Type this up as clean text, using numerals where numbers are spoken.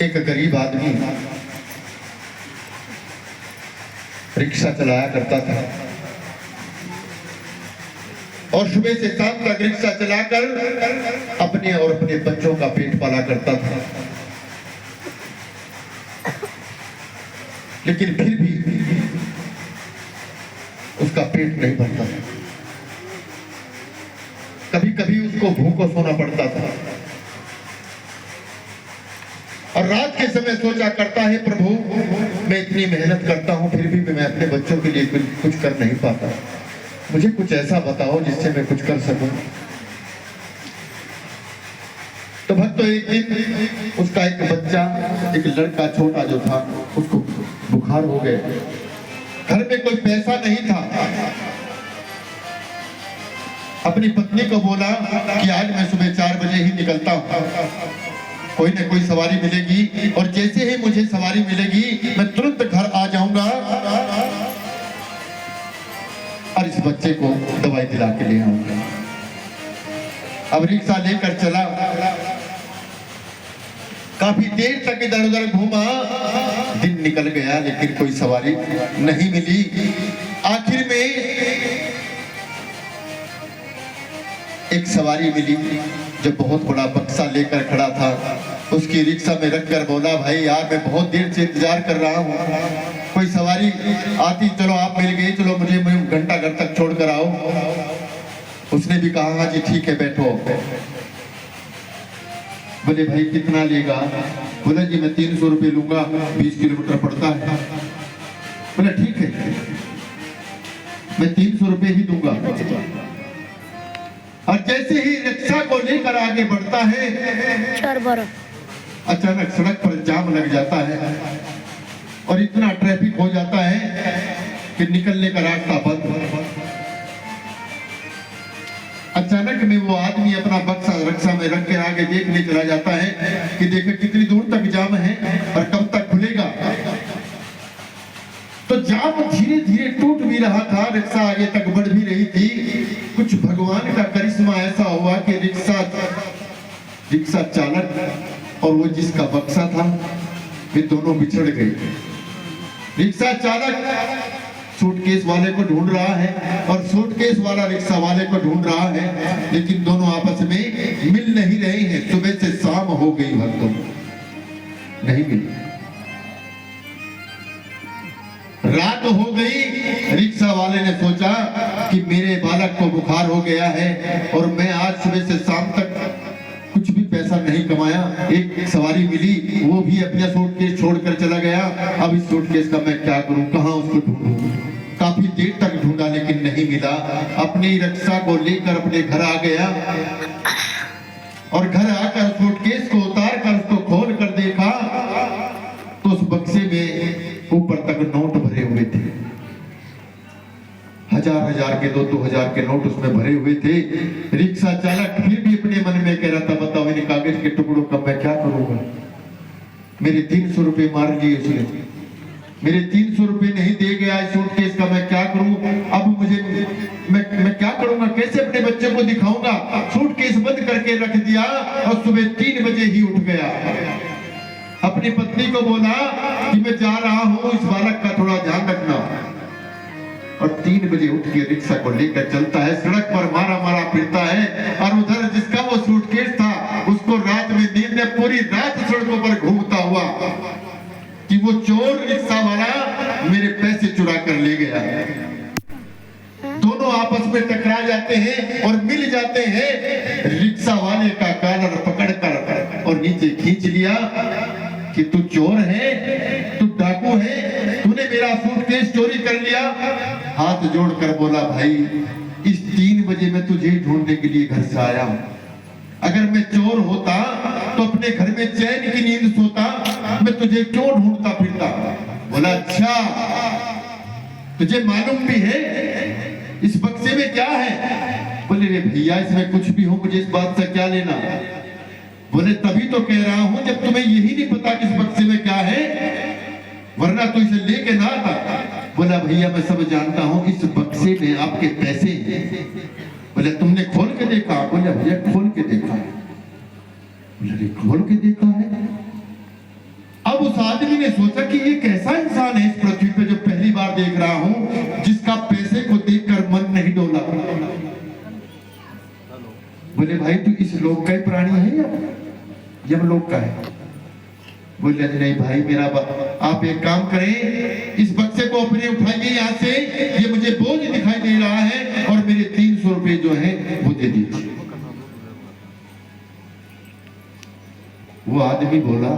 एक गरीब आदमी रिक्शा चलाया करता था और सुबह से शाम तक रिक्शा चलाकर अपने और अपने बच्चों का पेट पाला करता था। लेकिन फिर भी उसका पेट नहीं भरता था। कभी कभी उसको भूखों सोना पड़ता था और रात के समय सोचा करता है, प्रभु मैं इतनी मेहनत करता हूं फिर भी मैं अपने बच्चों के लिए कुछ कर नहीं पाता। मुझे कुछ ऐसा बताओ जिससे मैं कुछ कर सकूं। तो भक्तों, एक दिन उसका एक बच्चा, एक लड़का छोटा जो था, उसको बुखार हो गया। घर में कोई पैसा नहीं था। अपनी पत्नी को बोला कि आज मैं सुबह 4 बजे ही निकलता हूं, कोई न कोई सवारी मिलेगी और जैसे ही मुझे सवारी मिलेगी मैं तुरंत घर आ जाऊंगा और इस बच्चे को दवाई दिला के ले आऊंगा। अब रिक्शा लेकर चला, काफी देर तक इधर उधर घूमा, दिन निकल गया लेकिन कोई सवारी नहीं मिली। आखिर में एक सवारी मिली जो बहुत बड़ा बक्सा लेकर खड़ा था। उसकी रिक्शा में रखकर बोला, भाई यार मैं बहुत देर से इंतजार कर रहा हूँ, कोई सवारी आती, चलो आप मिल गए, चलो मुझे घंटा घर तक छोड़ कर आओ। उसने भी कहा हाँ जी ठीक है बैठो। बोले भाई कितना लेगा? बोला जी मैं 300 रुपये लूंगा, 20 किलोमीटर पड़ता है। बोला ठीक है मैं 300 रुपये ही दूंगा। और जैसे ही रिक्शा को लेकर आगे बढ़ता है, अचानक सड़क पर जाम लग जाता है और इतना ट्रैफिक हो जाता है कि निकलने का रास्ता बंद। अचानक में वो आदमी अपना बक्सा रिक्शा में रख के आगे देखने चला जाता है कि देखे कितनी दूर तक जाम है और कब तक खुलेगा। तो जाम धीरे धीरे टूट भी रहा था, रिक्शा आगे तक बढ़ भी रही थी। कुछ भगवान का करिश्मा ऐसा हुआ कि रिक्शा चालक और वो जिसका बक्सा था वे दोनों बिछड़ गए। रिक्शा चालक सूटकेस वाले को ढूंढ रहा है और सूटकेस वाला रिक्शा वाले को ढूंढ रहा है, लेकिन दोनों आपस में मिल नहीं रहे हैं। सुबह से शाम हो गई, भक्तों नहीं मिली। रात हो गई, रिक्शा वाले ने सोचा कि मेरे बालक को बुखार हो गया है और मैं आज सुबह से शाम तक कुछ भी पैसा नहीं कमाया। एक सवारी मिली, वो भी अपना सूटकेस छोड़कर चला गया। अब इस सूटकेस का मैं क्या करूं, कहां उसको ढूंढूं? काफी देर तक ढूंढा लेकिन नहीं मिला। अपनी रिक्शा को लेकर अपने घर आ गया और घर आकर सूटकेस को उतार कर उसको खोल कर देखा तो उस बक्से में ऊपर तक नोट भरे हुए थे। 1000 के 2000 के नोट उसमें भरे हुए थे। रिक्शा चालक फिर भी अपने मन में कह रहा था, बताओ इन कागज के टुकड़ों का मैं क्या करूंगा? मेरे 300 रुपये मार लिए उसने, मेरे 300 रुपये नहीं दे गया, इस सूटकेस का मैं क्या करूं? अब मुझे मैं क्या करूंगा? कैसे अपने बच्चे को दिखाऊंगा? सूटकेस बंद करके रख दिया और सुबह 3 बजे ही उठ गया। अपनी पत्नी को बोला कि मैं जा रहा हूं, इस बालक का थोड़ा ध्यान रखना। और 3 बजे उठ के रिक्शा को लेकर चलता है, सड़क पर मारा मारा फिरता है और उधर जिसका वो सूटकेस था उसको रात में नींद ने पूरी रात सड़कों पर घूमता हुआ कि वो चोर रिक्शा वाला मेरे पैसे चुरा कर ले गया। दोनों आपस में टकरा जाते हैं और मिल जाते हैं। रिक्शा वाले का कॉलर पकड़कर और नीचे खींच लिया कि तू चोर है, तू डाकू है, तूने मेरा सूटकेस चोरी कर लिया। हाथ जोड़कर बोला, भाई इस 3 बजे मैं तुझे ढूंढने के लिए घर से आया हूं। अगर मैं चोर होता तो अपने घर में चैन की नींद सोता, मैं तुझे क्यों ढूंढता फिरता? बोला अच्छा तुझे मालूम भी है इस बक्से में क्या है? बोले रे भैया इसमें कुछ भी हो, मुझे इस बात से क्या लेना? बोले तभी तो कह रहा हूं जब तुम्हें यही नहीं पता कि इस बक्से में क्या है, वरना तो इसे लेके ना आता। बोला भैया मैं सब जानता हूं, इस बक्से में आपके पैसे हैं। बोले तुमने खोल के देखा? बोले भैया खोल के देखा है। बोले खोल के देखा है? उस आदमी ने सोचा कि ये कैसा इंसान है इस पृथ्वी पे जो पहली बार देख रहा हूं, जिसका पैसे को देखकर मन नहीं डोला। बोले भाई तू इस लोक का ही प्राणी है या यमलोक का है? बोले नहीं भाई मेरा आप एक काम करें, इस बक्से को अपने उठाइए यहाँ से, ये मुझे बोझ दिखाई दे रहा है, और मेरे 300 रुपए जो है वो दे दीजिए। वो आदमी बोला